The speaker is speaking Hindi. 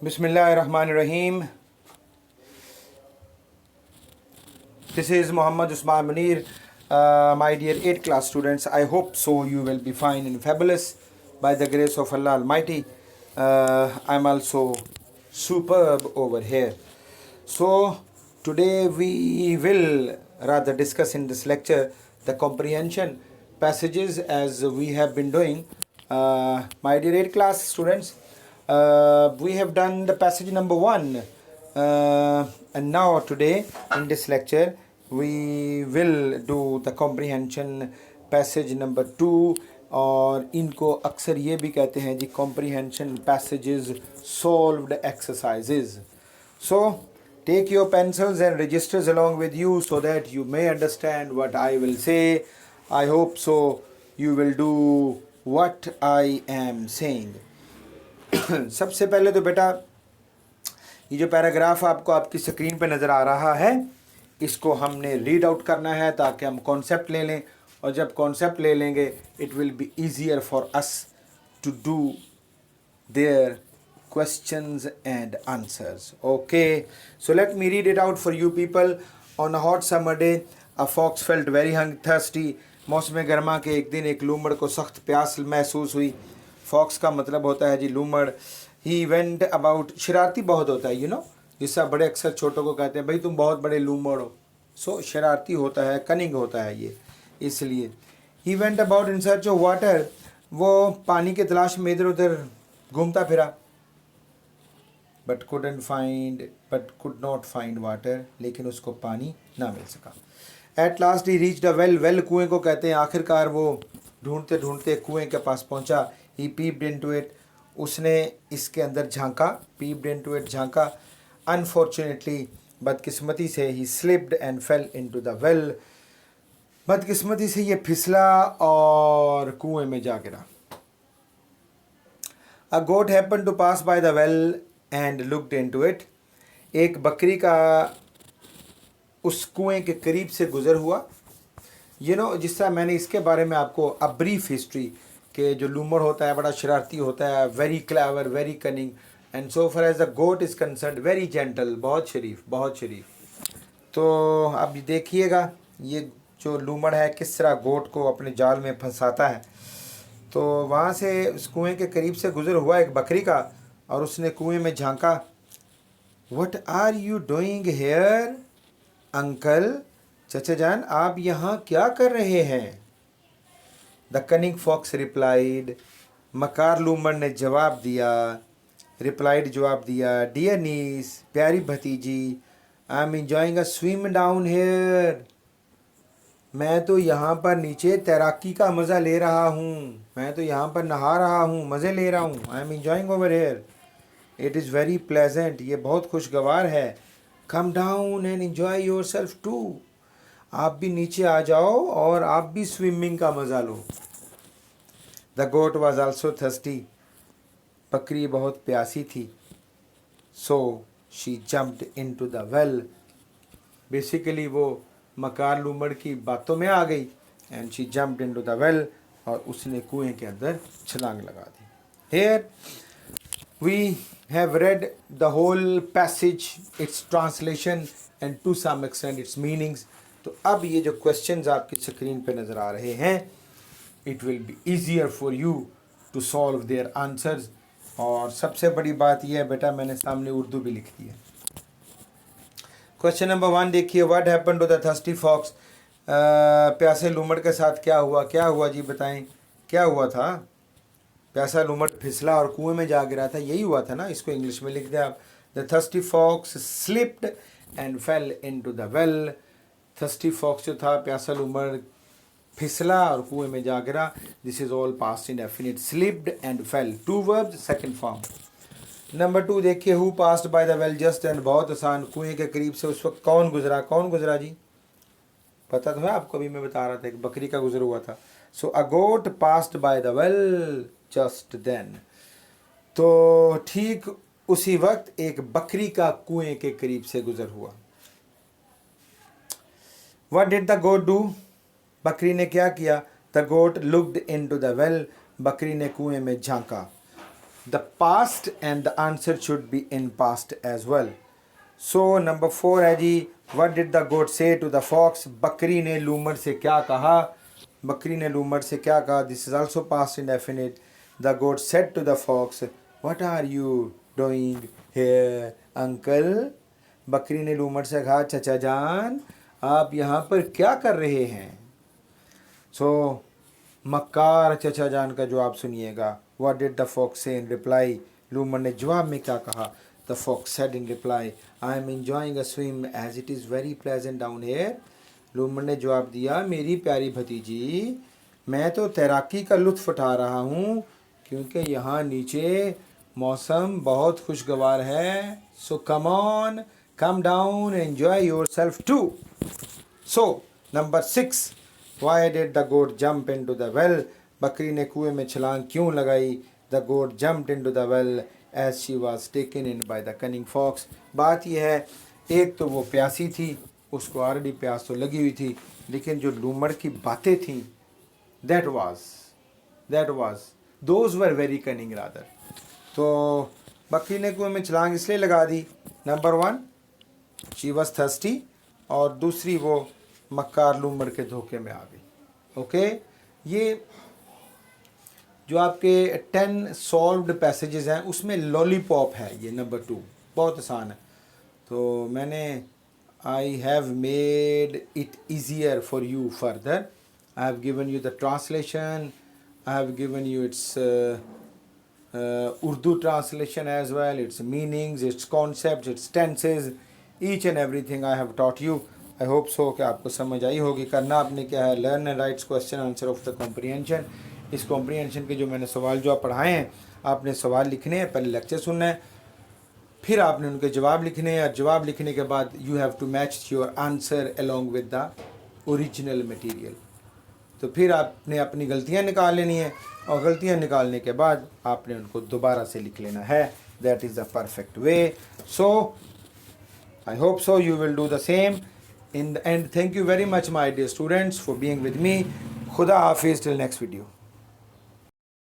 Bismillahirrahmanirrahim. This is Muhammad Usman Munir. My dear 8th class students, I hope so you will be fine and fabulous by the grace of Allah Almighty. I'm also superb over here. So today we will rather discuss in this lecture the comprehension passages as we have been doing. My dear 8th class students, we have done the passage number 1, and now today in this lecture we will do the comprehension passage number 2, और इनको अक्सर ये भी कहते हैं जी comprehension passages solved exercises. So take your pencils and registers along with you so that you may understand what I will say. I hope so you will do what I am saying. सबसे पहले तो बेटा ये जो पैराग्राफ आपको आपकी स्क्रीन पे नज़र आ रहा है इसको हमने रीड आउट करना है ताकि हम कॉन्सेप्ट ले लें, और जब कॉन्सेप्ट ले लेंगे it will be easier for us to do their questions and answers. Okay, so let me read it out for you people. On a hot summer day, a fox felt very thirsty. मौसम गर्मा के एक दिन एक लूमड़ को सख्त प्यास महसूस हुई. फॉक्स का मतलब होता है जी लूमड़. ही वेंट अबाउट, शरारती बहुत होता है, यू नो, जिससे बड़े अक्सर छोटों को कहते हैं भाई तुम बहुत बड़े लूमड़ हो. सो शरारती होता है, कनिंग होता है ये, इसलिए. He went about in search of water, वो पानी के तलाश में इधर उधर घूमता फिरा. But could not find water, लेकिन उसको पानी ना मिल सका. At last he reached a well, well कुएँ को कहते हैं. आखिरकार वो ढूंढते ढूंढते कुएँ के पास पहुंचा. ही पीप्ड इनटू इट, उसने इसके अंदर झांका. पीप्ड इनटू इट, झांका. अनफॉर्चुनेटली, बदकिस्मती से, he slipped and fell into the well, बदकिस्मती से ये फिसला और कुएं में जा गिरा. A goat happen to pass by the well and looked into it, एक बकरी का उस कुएं के करीब से गुजर हुआ. यू नो, जिस तरह मैंने इसके बारे में आपको अ ब्रीफ हिस्ट्री के जो लूमड़ होता है बड़ा शरारती होता है, very clever, very cunning, and so far as the goat is concern very gentle, बहुत शरीफ, बहुत शरीफ. तो अब देखिएगा ये जो लूमड़ है किस तरह गोट को अपने जाल में फंसाता है. तो वहाँ से उस कुएं के करीब से गुजर हुआ एक बकरी का, और उसने कुएं में झांका. What are you doing here uncle, चचा जान आप यहाँ क्या कर रहे हैं. द कनिंग फॉक्स रिप्लाइड, मकार लूमड़ ने जवाब दिया. रिप्लाइड जवाब दिया. डियर नीस, प्यारी भतीजी, आई am enjoying a swim down here, मैं तो यहाँ पर नीचे तैराकी का मज़ा ले रहा हूँ, मैं तो यहाँ पर नहा रहा हूँ, मज़े ले रहा हूँ. I am enjoying over here, it is very pleasant, ये बहुत खुशगवार है. Come down and enjoy yourself too, आप भी नीचे आ जाओ और आप भी स्विमिंग का मज़ा लो. The goat was also thirsty, बकरी बहुत प्यासी थी. So she jumped into the well, basically वो मकार लूमड़ की बातों में आ गई. And she jumped into the well, और उसने कुएं के अंदर छलांग लगा दी. Here we have read the whole passage, its translation and to some extent its meanings. तो अब ये जो questions आपकी स्क्रीन पे नज़र आ रहे हैं, it will be easier for you to solve their answers. और सबसे बड़ी बात यह है बेटा मैंने सामने उर्दू भी लिख दी है. क्वेश्चन नंबर 1 देखिए. What happen to the thirsty fox, प्यासे लूमड़ के साथ क्या हुआ. क्या हुआ जी बताएं, क्या हुआ था. प्यासा लूमड़ फिसला और कुएं में जा गिरा था, यही हुआ था ना. इसको इंग्लिश में लिख दें आप. The thirsty fox slipped and fell into the well, thirsty fox जो था प्यासा लूमड़ फिसला और कुएं में जा गिरा. This is all past indefinite. Slipped and fail, to verbs, second form. Number 2 देखिए. Who passed by the well just and, बहुत आसान, कुएं के करीब से उस वक्त कौन गुजरा. कौन गुजरा जी, पता तो है आपको, अभी मैं बता रहा था, एक बकरी का गुजर हुआ था. So a goat passed by the well just then, तो ठीक उसी वक्त एक बकरी का कुएं के करीब से गुजर हुआ. What did the goat do, बकरी ने क्या किया. The goat looked into the well, बकरी ने कुएं में झांका. the past and the answer should be in past as well. So number 4 है जी, what did the goat say to the fox? बकरी ने लूमड़ से क्या कहा? बकरी ने लूमड़ से क्या कहा? This is also past indefinite. The goat said to the fox, what are you doing here, uncle? बकरी ने लूमड़ से कहा, चचा जान आप यहाँ पर क्या कर रहे हैं? So मक्कार चचा जान का जवाब सुनिएगा. What did the fox say in reply? लूमड़ ने जवाब में क्या कहा? The fox said in reply, I am enjoying a swim as it is very pleasant down here. लूमड़ ने जवाब दिया, मेरी प्यारी भतीजी मैं तो तैराकी का लुत्फ़ उठा रहा हूँ क्योंकि यहाँ नीचे मौसम बहुत खुशगवार है. So come on, come down and enjoy yourself too. So number 6, why did the goat jump into the well? बकरी ने कुएं में छलांग क्यों लगाई? The goat jumped into the well as she was taken in by the cunning fox. बात यह है, एक तो वो प्यासी थी, उसको ऑलरेडी प्यास तो लगी हुई थी, लेकिन जो लूमड़ की बातें थीं, that was those were very cunning rather. तो बकरी ने कुएं में छलांग इसलिए लगा दी, नंबर 1 she was thirsty, और दूसरी वो मक्कार लूमड़ के धोखे में आ गई. ओके, ये जो आपके 10 सॉल्व्ड पैसेजेस हैं उसमें लॉलीपॉप है ये नंबर 2, बहुत आसान है. तो मैंने I have made it easier for you further. I have given you the translation, I have given you its Urdu translation as well, its meanings, its concept, its tenses, each and everything I have taught you. I hope so कि आपको समझ आई होगी. करना आपने क्या है, learn and rights question answer of the comprehension. इस कॉम्प्रीहेंशन के जो मैंने सवाल जो आप पढ़ाए हैं, आपने सवाल लिखने हैं, पहले लेक्चर सुनना है, फिर आपने उनके जवाब लिखने हैं, और जवाब लिखने के बाद you have to match your answer along with the original material. तो फिर आपने अपनी गलतियां निकाल लेनी है, और गलतियां निकालने के बाद आपने उनको दोबारा से लिख लेना है. That is the perfect way. So I hope so you will do the same. In the end, thank you very much my dear students for being with me. Khuda Hafiz till next video.